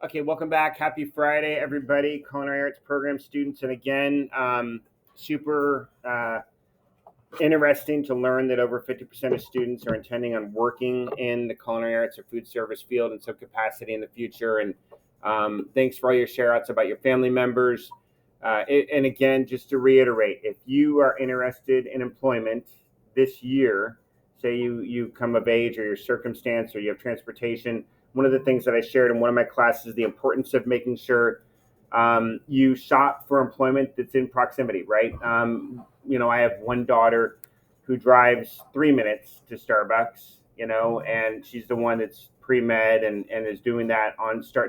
Okay, welcome back. Happy Friday, everybody. Culinary Arts Program students. And again, super interesting to learn that over 50% of students are intending on working in the culinary arts or food service field in some capacity in the future. And thanks for all your share outs about your family members. And again, just to reiterate, if you are interested in employment this year, say you come of age or your circumstance or you have transportation, one of the things that I shared in one of my classes is the importance of making sure you shop for employment that's in proximity, right? I have one daughter who drives 3 minutes to Starbucks, and she's the one that's pre-med and is doing that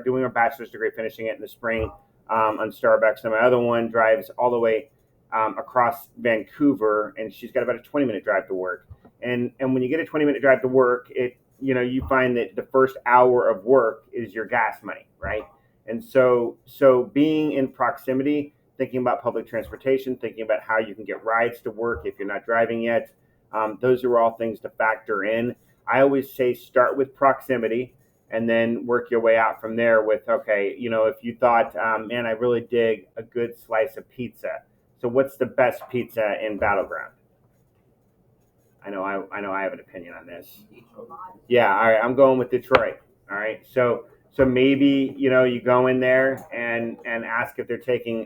doing her bachelor's degree, finishing it in the spring on Starbucks. And my other one drives all the way across Vancouver, and she's got about a 20-minute drive to work. And when you get a 20-minute drive to work, you find that the first hour of work is your gas money, right? And so being in proximity, thinking about public transportation, thinking about how you can get rides to work if you're not driving yet, those are all things to factor in. I always say start with proximity and then work your way out from there with, okay, if you thought, man, I really dig a good slice of pizza. So what's the best pizza in Battleground? I know I have an opinion on this. Yeah, all right, I'm going with Detroit. All right. So maybe, you go in there and ask if they're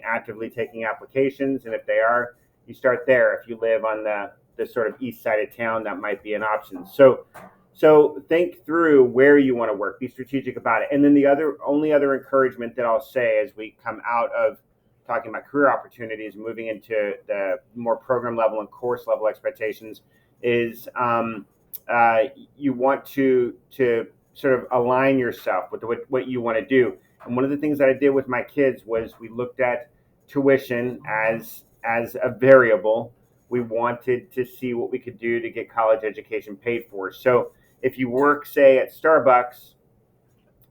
actively taking applications, and if they are, you start there. If you live on the sort of east side of town, that might be an option. So think through where you want to work. Be strategic about it. And then the only other encouragement that I'll say as we come out of talking about career opportunities, moving into the more program level and course level expectations, is you want to sort of align yourself with what you want to do. And one of the things that I did with my kids was we looked at tuition as a variable. We wanted to see what we could do to get college education paid for. So if you work, say, at Starbucks,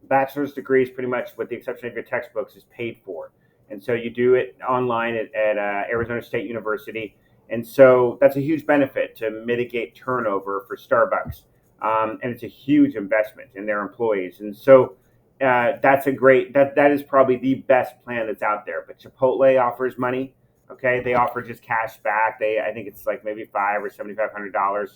bachelor's degrees, pretty much with the exception of your textbooks, is paid for. And so you do it online at Arizona State University. And so that's a huge benefit to mitigate turnover for Starbucks. And it's a huge investment in their employees. And so that's that is probably the best plan that's out there. But Chipotle offers money. Okay, they offer just cash back. I think it's like maybe $500 or $7,500,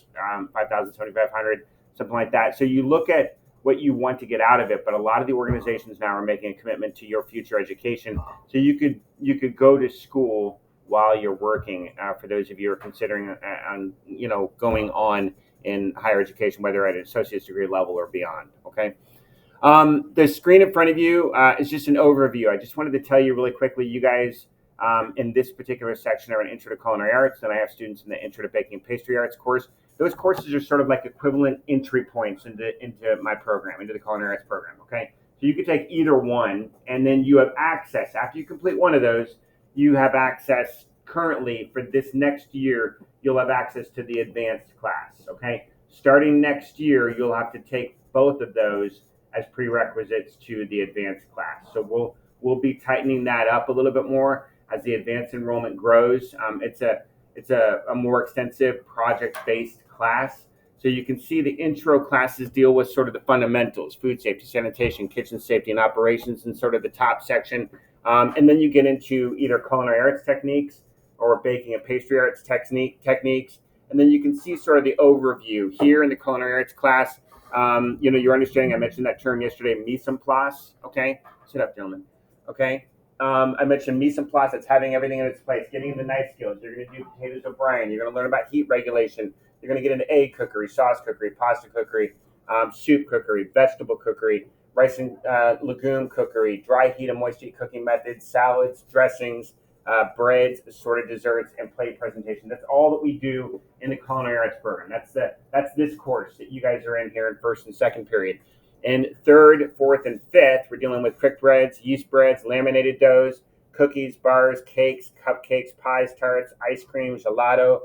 $5,000, something like that. So you look at what you want to get out of it, but a lot of the organizations now are making a commitment to your future education. So you could go to school while you're working. For those of you who are considering going on in higher education, whether at an associate's degree level or beyond. Okay. The screen in front of you is just an overview. I just wanted to tell you really quickly, you guys in this particular section are an Intro to Culinary Arts, and I have students in the Intro to Baking and Pastry Arts course. Those courses are sort of like equivalent entry points into my program, into the Culinary Arts program. Okay. So you could take either one, and then you have access. After you complete one of those, you have access currently for this next year, you'll have access to the advanced class. Okay. Starting next year, you'll have to take both of those as prerequisites to the advanced class. So we'll be tightening that up a little bit more as the advanced enrollment grows. It's a more extensive project-based class. So you can see the intro classes deal with sort of the fundamentals: food safety, sanitation, kitchen safety, and operations in sort of the top section. And then you get into either culinary arts techniques or baking and pastry arts techniques. And then you can see sort of the overview here in the culinary arts class. Your understanding, I mentioned that term yesterday, mise en place. Okay, sit up, gentlemen. Okay. I mentioned mise en place. That's having everything in its place, getting the knife skills. You're going to do potatoes O'Brien. You're going to learn about heat regulation. You're going to get into egg cookery, sauce cookery, pasta cookery, soup cookery, vegetable cookery, rice and legume cookery, dry heat and moist heat cooking methods, salads, dressings, breads, assorted desserts, and plate presentation. That's all that we do in the culinary arts program. That's this course that you guys are in here in first and second period. In third, fourth, and fifth, we're dealing with quick breads, yeast breads, laminated doughs, cookies, bars, cakes, cupcakes, pies, tarts, ice cream, gelato,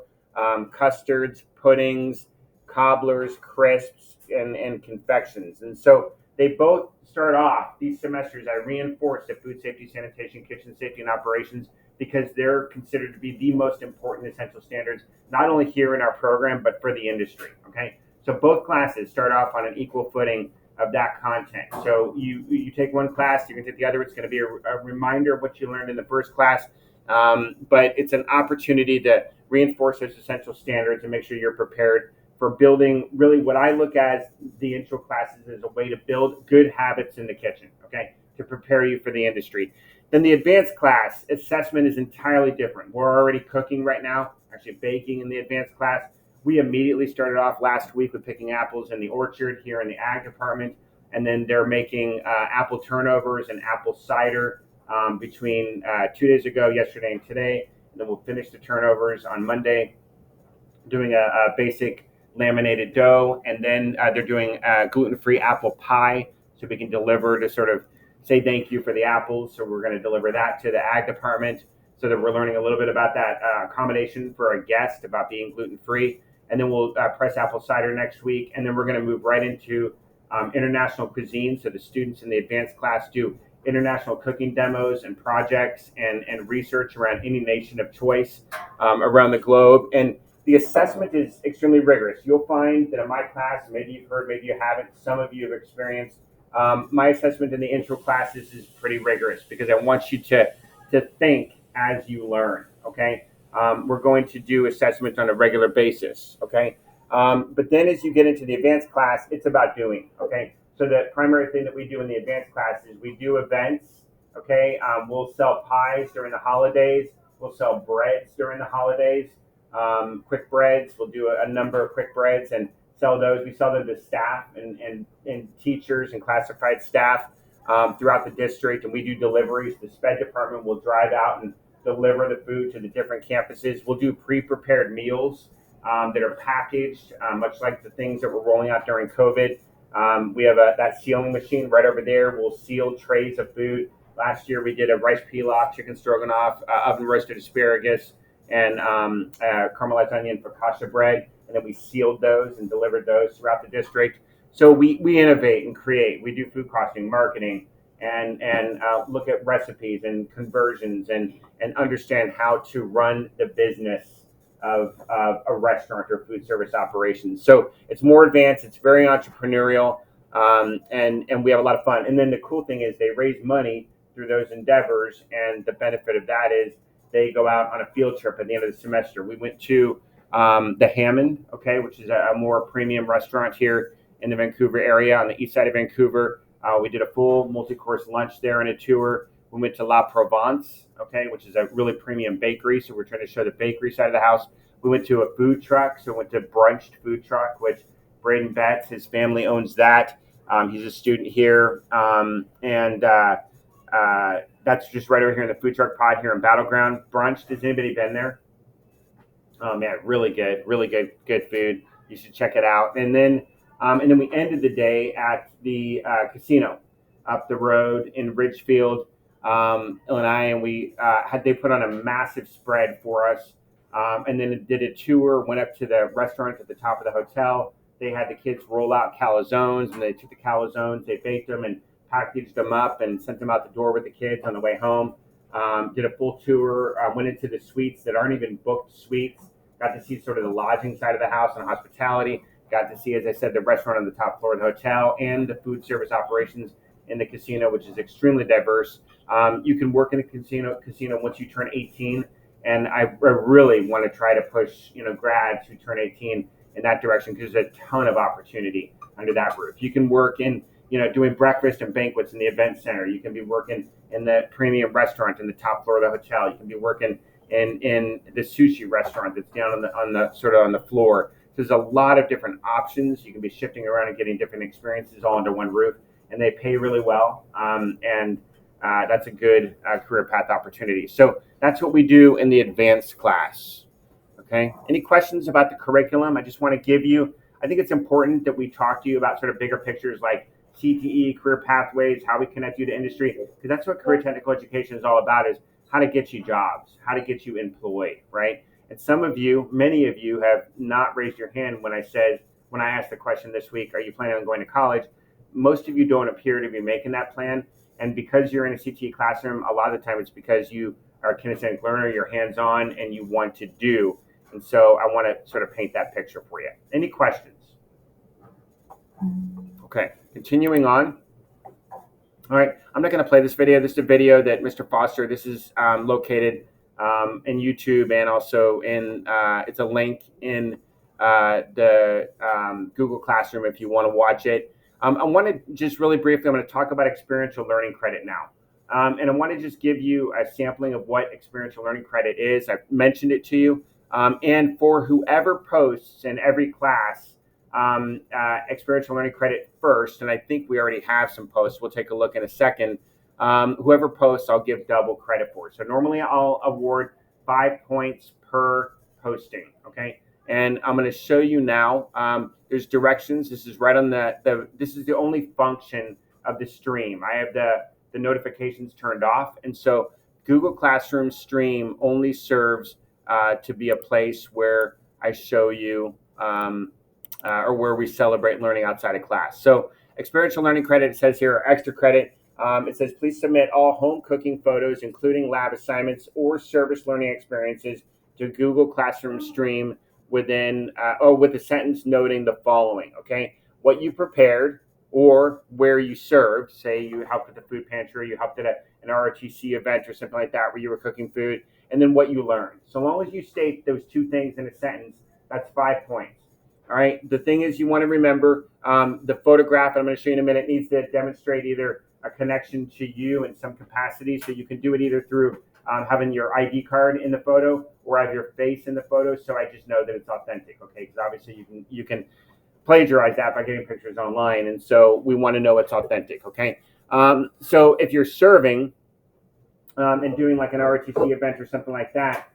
custards, puddings, cobblers, crisps, and confections. And so they both start off these semesters. I reinforce the food safety, sanitation, kitchen safety, and operations because they're considered to be the most important essential standards, not only here in our program, but for the industry. Okay. So both classes start off on an equal footing of that content. So you take one class, you're going to take the other. It's going to be a reminder of what you learned in the first class, but it's an opportunity to reinforce those essential standards and make sure you're prepared for building really what I look at as the intro classes as a way to build good habits in the kitchen, okay, to prepare you for the industry. Then the advanced class assessment is entirely different. We're already cooking right now, actually baking in the advanced class. We immediately started off last week with picking apples in the orchard here in the ag department, and then they're making apple turnovers and apple cider between 2 days ago, yesterday, and today. And then we'll finish the turnovers on Monday, doing a basic laminated dough, and then they're doing gluten-free apple pie, so we can deliver to sort of say thank you for the apples. So we're going to deliver that to the ag department, so that we're learning a little bit about that accommodation for a guest about being gluten-free. And then we'll press apple cider next week, and then we're going to move right into international cuisine. So the students in the advanced class do international cooking demos and projects and research around any nation of choice around the globe. And the assessment is extremely rigorous. You'll find that in my class, maybe you've heard, maybe you haven't, some of you have experienced, my assessment in the intro classes is pretty rigorous because I want you to think as you learn, okay? We're going to do assessments on a regular basis, okay? But then as you get into the advanced class, it's about doing, okay? So the primary thing that we do in the advanced class is we do events, okay? We'll sell pies during the holidays. We'll sell breads during the holidays. Quick breads, we'll do a number of quick breads and sell those. We sell them to staff and teachers and classified staff throughout the district, and we do deliveries. The SPED department will drive out and deliver the food to the different campuses. We'll do pre-prepared meals that are packaged, much like the things that we're rolling out during COVID. We have that sealing machine right over there. We'll seal trays of food. Last year we did a rice pilaf, chicken stroganoff, oven roasted asparagus, and caramelized onion focaccia bread, and then we sealed those and delivered those throughout the district. So we innovate and create. We do food costing, marketing, and look at recipes and conversions and understand how to run the business of a restaurant or food service operation. So it's more advanced. It's very entrepreneurial, and we have a lot of fun. And then the cool thing is they raise money through those endeavors, and the benefit of that is they go out on a field trip at the end of the semester. We went to the Hammond, okay, which is a more premium restaurant here in the Vancouver area on the east side of Vancouver. We did a full multi-course lunch there and a tour. We went to La Provence, okay, which is a really premium bakery. So we're trying to show the bakery side of the house. We went to a food truck. So we went to Brunched Food Truck, which Braden Betts, his family owns that. He's a student here. That's just right over here in the food truck pod here in Battleground. Brunched, has anybody been there? Oh man, really good food. You should check it out. And then we ended the day at the casino up the road in Ridgefield, Illinois, and they put on a massive spread for us, and then did a tour. Went up to the restaurant at the top of the hotel. They had the kids roll out calzones, and they took the calzones, they baked them and packaged them up and sent them out the door with the kids on the way home. Did a full tour, went into the suites that aren't even booked suites. Got to see sort of the lodging side of the house and hospitality. Got to see, as I said, the restaurant on the top floor of the hotel and the food service operations in the casino, which is extremely diverse. You can work in the casino once you turn 18, and I really want to try to push grads who turn 18 in that direction because there's a ton of opportunity under that roof. You can work in doing breakfast and banquets in the event center. You can be working in the premium restaurant in the top floor of the hotel. You can be working in the sushi restaurant that's down on the floor. So there's a lot of different options. You can be shifting around and getting different experiences all under one roof, and they pay really well. And that's a good career path opportunity. So that's what we do in the advanced class. Okay. Any questions about the curriculum? I just want to give you. I think it's important that we talk to you about sort of bigger pictures like CTE, career pathways, how we connect you to industry, because that's what career technical education is all about, is how to get you jobs, how to get you employed, right? And many of you have not raised your hand when I asked the question this week, are you planning on going to college? Most of you don't appear to be making that plan. And because you're in a CTE classroom, a lot of the time it's because you are a kinesthetic learner, you're hands-on, and you want to do. And so I want to sort of paint that picture for you. Any questions? Okay. Okay, continuing on. All right, I'm not going to play this video. This is a video that Mr. Foster, this is located in YouTube, and also in, it's a link in the Google Classroom if you want to watch it. I want to just really briefly, I'm going to talk about experiential learning credit now. And I want to just give you a sampling of what experiential learning credit is. I've mentioned it to you. And for whoever posts in every class, experiential learning credit first, and I think we already have some posts. We'll take a look in a second. Whoever posts, I'll give double credit for. So normally I'll award 5 points per posting, okay? And I'm going to show you now. There's directions. This is right on this is the only function of the stream. I have the notifications turned off, and so Google Classroom Stream only serves to be a place where I show you or where we celebrate learning outside of class. So experiential learning credit, it says here, or extra credit. It says, please submit all home cooking photos, including lab assignments or service learning experiences, to Google Classroom Stream with a sentence noting the following, okay? What you prepared or where you served, say you helped at the food pantry, you helped at an ROTC event or something like that where you were cooking food, and then what you learned. So long as you state those two things in a sentence, that's 5 points. All right. The thing is, you want to remember the photograph, and I'm going to show you in a minute, needs to demonstrate either a connection to you in some capacity. So you can do it either through having your ID card in the photo or have your face in the photo. So I just know that it's authentic. Okay. Because obviously you can plagiarize that by getting pictures online. And so we want to know it's authentic. Okay. So if you're serving and doing like an ROTC event or something like that,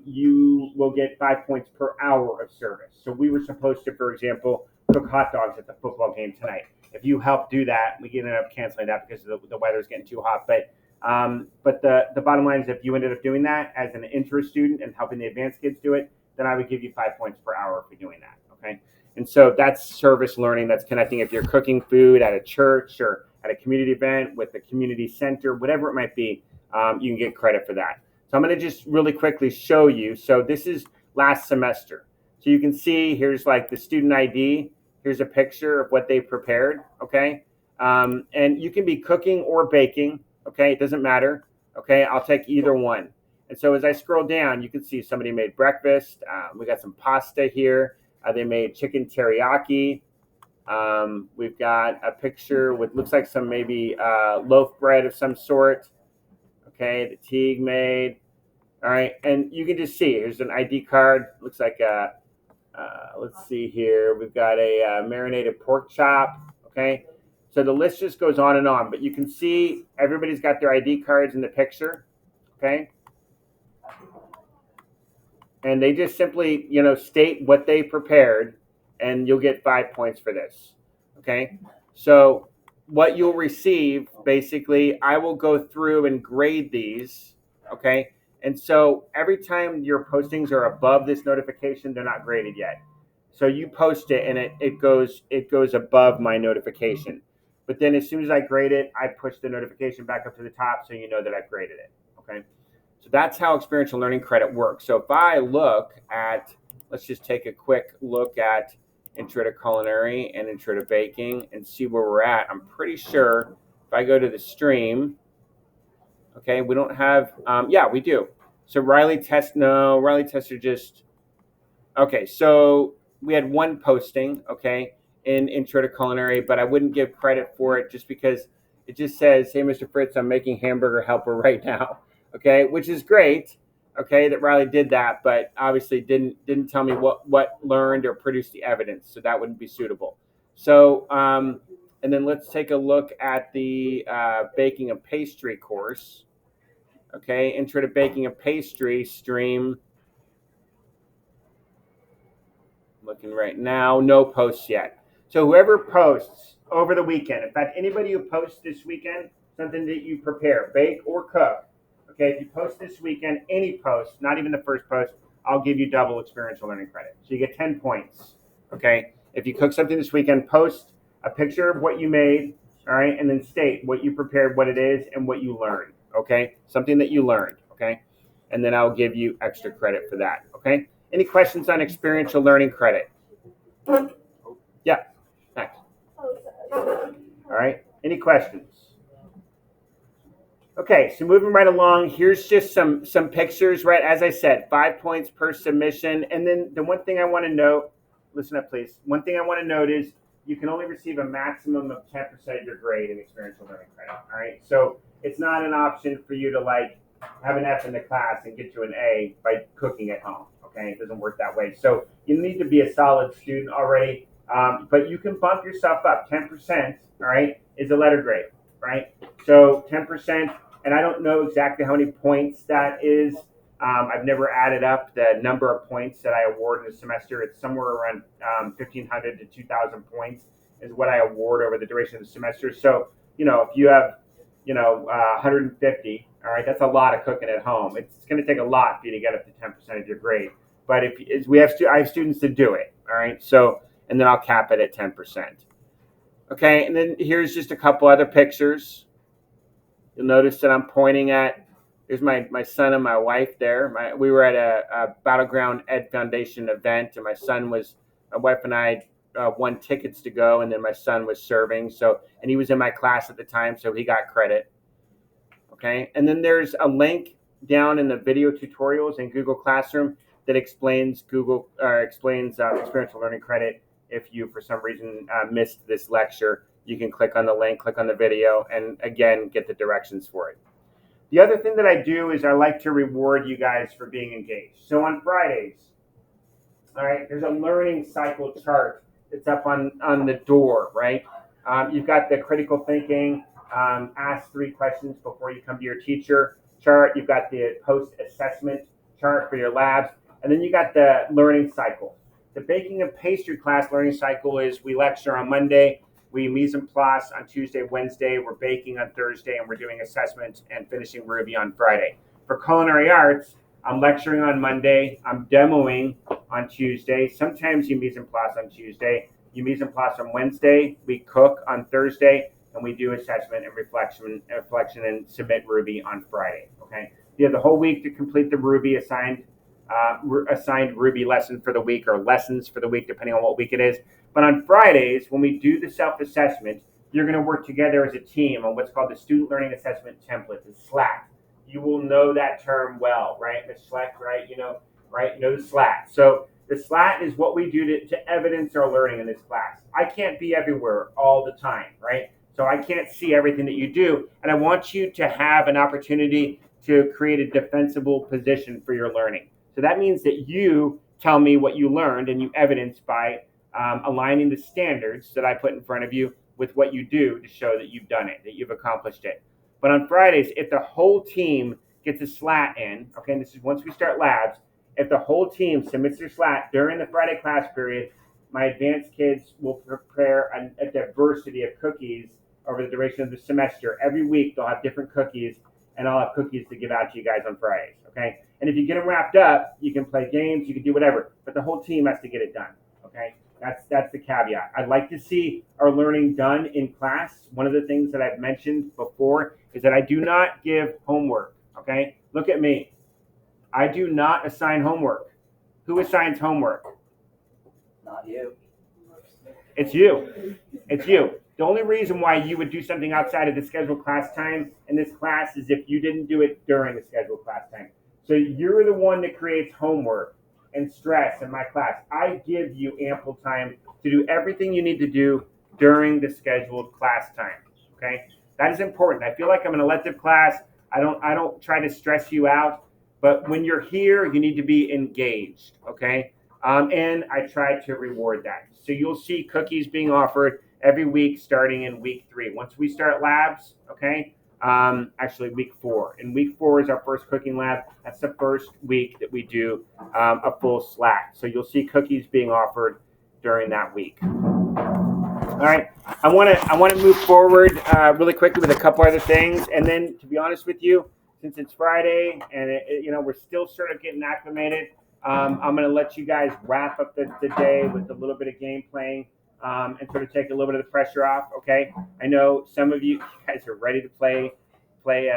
you will get 5 points per hour of service. So we were supposed to, for example, cook hot dogs at the football game tonight. If you help do that, we ended up canceling that because the weather's getting too hot. But the bottom line is, if you ended up doing that as an intro student and helping the advanced kids do it, then I would give you 5 points per hour for doing that. Okay. And so that's service learning. That's connecting. If you're cooking food at a church or at a community event with the community center, whatever it might be, you can get credit for that. So I'm going to just really quickly show you. So this is last semester. So you can see here's like the student ID. Here's a picture of what they prepared, okay? And you can be cooking or baking, okay? It doesn't matter, okay? I'll take either one. And so as I scroll down, you can see somebody made breakfast. We got some pasta here. They made chicken teriyaki. We've got a picture with, looks like some maybe loaf bread of some sort. Okay, the Teague made. All right, and you can just see here's an ID card. Looks like let's see here. We've got a marinated pork chop. Okay, so the list just goes on and on. But you can see everybody's got their ID cards in the picture. Okay, and they just simply state what they prepared, and you'll get 5 points for this. Okay, so what you'll receive, basically, I will go through and grade these, okay? And so every time your postings are above this notification, they're not graded yet. So you post it and it goes above my notification. But then as soon as I grade it, I push the notification back up to the top so you know that I've graded it, okay? So that's how experiential learning credit works. So if I look at, let's just take a quick look at Intro to Culinary and Intro to Baking and see where we're at. I'm pretty sure if I go to the stream, okay, we don't have, yeah, we do. So Riley Tester just, okay, so we had one posting, okay, in Intro to Culinary, but I wouldn't give credit for it just because it just says, hey, Mr. Fritz, I'm making hamburger helper right now, okay, which is great. Okay, that Riley did that, but obviously didn't tell me what learned or produced the evidence, so that wouldn't be suitable. So, and then let's take a look at the baking and pastry course. Okay, Intro to Baking and Pastry stream. Looking right now, no posts yet. So whoever posts over the weekend, in fact, anybody who posts this weekend, something that you prepare, bake or cook, okay, if you post this weekend, any post, not even the first post, I'll give you double experiential learning credit. So you get 10 points, okay? If you cook something this weekend, post a picture of what you made, all right, and then state what you prepared, what it is, and what you learned, okay? Something that you learned, okay? And then I'll give you extra credit for that, okay? Any questions on experiential learning credit? Yeah, thanks. All right. Any questions? Okay, so moving right along, here's just some pictures, right? As I said, 5 points per submission. And then the one thing I want to note, listen up, please. One thing I want to note is you can only receive a maximum of 10% of your grade in experiential learning credit. All right. So it's not an option for you to like have an F in the class and get you an A by cooking at home. Okay. It doesn't work that way. So you need to be a solid student already. But you can bump yourself up. 10%, all right, is a letter grade, right? So 10%. And I don't know exactly how many points that is. I've never added up the number of points that I award in a semester. It's somewhere around 1,500 to 2,000 points is what I award over the duration of the semester. So, if you have, 150, all right, that's a lot of cooking at home. It's going to take a lot for you to get up to 10% of your grade. But if we have, I have students to do it, all right. So, and then I'll cap it at 10%. Okay, and then here's just a couple other pictures. You'll notice that I'm pointing at, there's my son and my wife there. We were at a Battleground Ed Foundation event, and my wife and I won tickets to go, and then my son was serving. So, and he was in my class at the time, so he got credit. Okay, and then there's a link down in the video tutorials in Google Classroom that explains experiential learning credit. If you, for some reason, missed this lecture, you can click on the link, click on the video, and again, get the directions for it. The other thing that I do is I like to reward you guys for being engaged. So on Fridays, all right, there's a learning cycle chart that's up on the door, right? You've got the critical thinking, ask 3 questions before you come to your teacher chart. You've got the post-assessment chart for your labs. And then you got the learning cycle. The baking and pastry class learning cycle is we lecture on Monday, we mise en place on Tuesday, Wednesday, we're baking on Thursday, and we're doing assessment and finishing Ruby on Friday. For culinary arts, I'm lecturing on Monday, I'm demoing on Tuesday, sometimes you mise en place on Tuesday, you mise en place on Wednesday, we cook on Thursday, and we do assessment and reflection and submit Ruby on Friday, okay? You have the whole week to complete the Ruby assigned Ruby lesson for the week, or lessons for the week, depending on what week it is. But on Fridays, when we do the self-assessment, you're going to work together as a team on what's called the Student Learning Assessment Template, the SLAT. You will know that term well, right? The SLAT, right? You know the SLAT. So the SLAT is what we do to evidence our learning in this class. I can't be everywhere all the time, right? So I can't see everything that you do. And I want you to have an opportunity to create a defensible position for your learning. So that means that you tell me what you learned and you evidence by aligning the standards that I put in front of you with what you do to show that you've done it, that you've accomplished it. But on Fridays, if the whole team gets a SLAT in, okay, and this is once we start labs, if the whole team submits their SLAT during the Friday class period, my advanced kids will prepare a diversity of cookies over the duration of the semester. Every week they'll have different cookies, and I'll have cookies to give out to you guys on Fridays, okay? And if you get them wrapped up, you can play games, you can do whatever, but the whole team has to get it done, okay? That's the caveat. I'd like to see our learning done in class. One of the things that I've mentioned before is that I do not give homework, okay? Look at me. I do not assign homework. Who assigns homework? Not you. It's you. It's you. The only reason why you would do something outside of the scheduled class time in this class is if you didn't do it during the scheduled class time. So you're the one that creates homework and stress in my class. I give you ample time to do everything you need to do during the scheduled class time. Okay? That is important. I feel like I'm an elective class. I don't try to stress you out, but when you're here, you need to be engaged. Okay? And I try to reward that. So you'll see cookies being offered every week starting in week 3. Once we start labs, okay? Actually week 4. And week 4 is our first cooking lab. That's the first week that we do a full SLAT. So you'll see cookies being offered during that week. All right, I want to move forward really quickly with a couple other things, and then to be honest with you, since it's Friday and we're still sort of getting acclimated, I'm going to let you guys wrap up the day with a little bit of game playing and sort of take a little bit of the pressure off. Okay, I know some of you guys are ready to play what you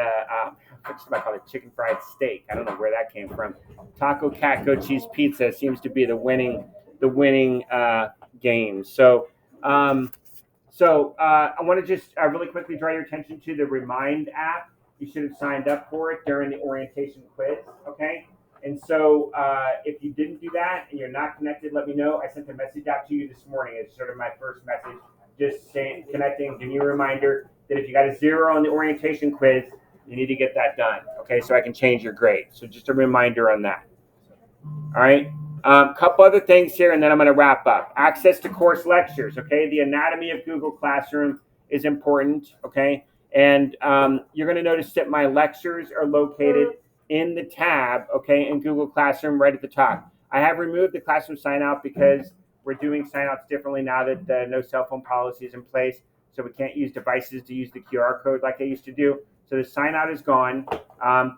might call it, chicken fried steak. I don't know where that came from. Taco Cat Goat Cheese Pizza seems to be the winning game. So So I want to just really quickly draw your attention to the Remind app. You should have signed up for it during the orientation quiz, okay? And so if you didn't do that and you're not connected, let me know. I sent a message out to you this morning as sort of my first message, just saying, connecting, giving you a reminder that if you got a 0 on the orientation quiz, you need to get that done, okay? So I can change your grade. So just a reminder on that. All right. Couple other things here, and then I'm going to wrap up. Access to course lectures. Okay. The anatomy of Google Classroom is important. Okay. And you're going to notice that my lectures are located in the tab, okay, in Google Classroom right at the top. I have removed the classroom sign out because we're doing sign outs differently now that the no cell phone policy is in place. So we can't use devices to use the QR code like I used to do. So the sign out is gone,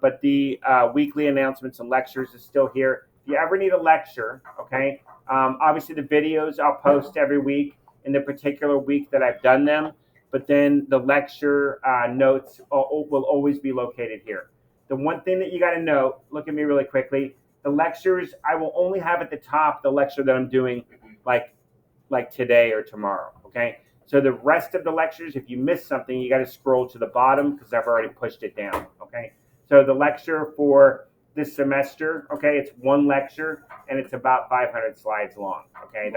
but the weekly announcements and lectures is still here. If you ever need a lecture, okay, obviously the videos I'll post every week in the particular week that I've done them, but then the lecture notes will always be located here. The one thing that you got to know, look at me really quickly, the lectures, I will only have at the top the lecture that I'm doing like today or tomorrow, okay? So the rest of the lectures, if you miss something, you got to scroll to the bottom because I've already pushed it down, okay? So the lecture for this semester, okay, it's one lecture and it's about 500 slides long, okay?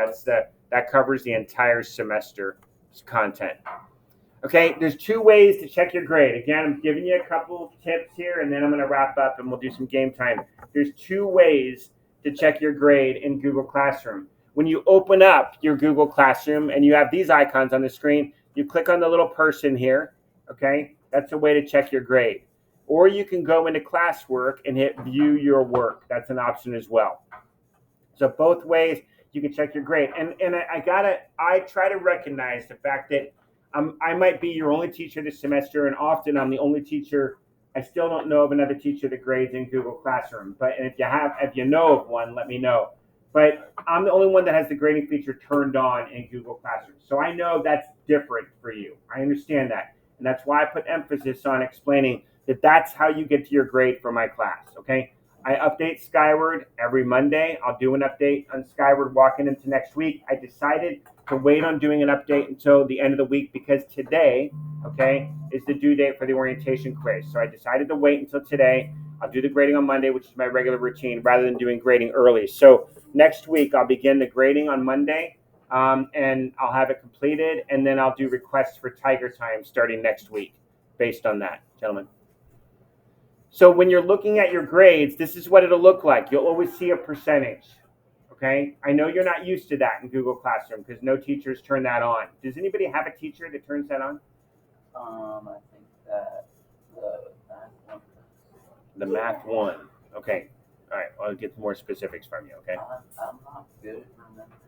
That covers the entire semester's content. Okay, there's 2 ways to check your grade. Again, I'm giving you a couple of tips here, and then I'm going to wrap up and we'll do some game time. There's 2 ways to check your grade in Google Classroom. When you open up your Google Classroom and you have these icons on the screen, you click on the little person here, okay? That's a way to check your grade. Or you can go into classwork and hit view your work. That's an option as well. So both ways you can check your grade. And I try to recognize the fact that I might be your only teacher this semester, and often I'm the only teacher. I still don't know of another teacher that grades in Google Classroom. But and if you know of one, let me know. But I'm the only one that has the grading feature turned on in Google Classroom. So I know that's different for you. I understand that. And that's why I put emphasis on explaining that that's how you get to your grade for my class, okay? I update Skyward every Monday. I'll do an update on Skyward walking into next week. I decided to wait on doing an update until the end of the week because today, okay, is the due date for the orientation quiz. So I decided to wait until today. I'll do the grading on Monday, which is my regular routine, rather than doing grading early. So next week, I'll begin the grading on Monday, and I'll have it completed, and then I'll do requests for Tiger Time starting next week based on that, gentlemen. So when you're looking at your grades, this is what it'll look like. You'll always see a percentage, okay? I know you're not used to that in Google Classroom because no teachers turn that on. Does anybody have a teacher that turns that on? I think that the math one. The math one. Okay. All right. I'll get more specifics from you, okay? I'm not good at remembering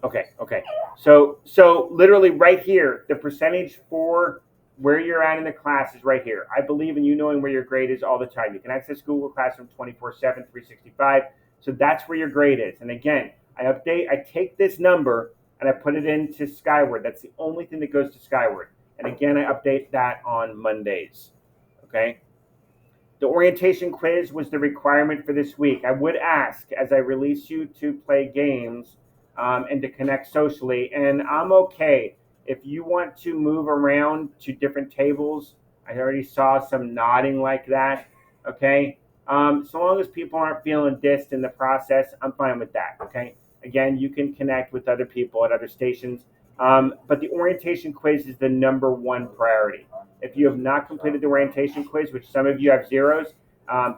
teachers. Okay. So literally right here, the percentage for where you're at in the class is right here. I believe in you knowing where your grade is all the time. You can access Google Classroom 24/7, 365. So that's where your grade is. And again, I take this number and I put it into Skyward. That's the only thing that goes to Skyward. And again, I update that on Mondays. Okay. The orientation quiz was the requirement for this week. I would ask, as I release you to play games and to connect socially, and I'm okay. If you want to move around to different tables, I already saw some nodding like that, okay? So long as people aren't feeling dissed in the process, I'm fine with that, okay? Again, you can connect with other people at other stations, but the orientation quiz is the #1 priority. If you have not completed the orientation quiz, which some of you have 0s,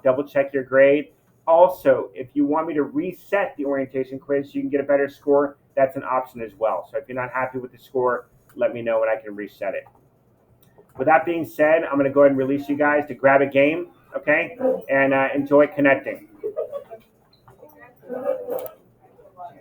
double check your grade. Also, if you want me to reset the orientation quiz so you can get a better score, that's an option as well. So if you're not happy with the score, let me know and I can reset it. With that being said, I'm going to go ahead and release you guys to grab a game, okay, and enjoy connecting.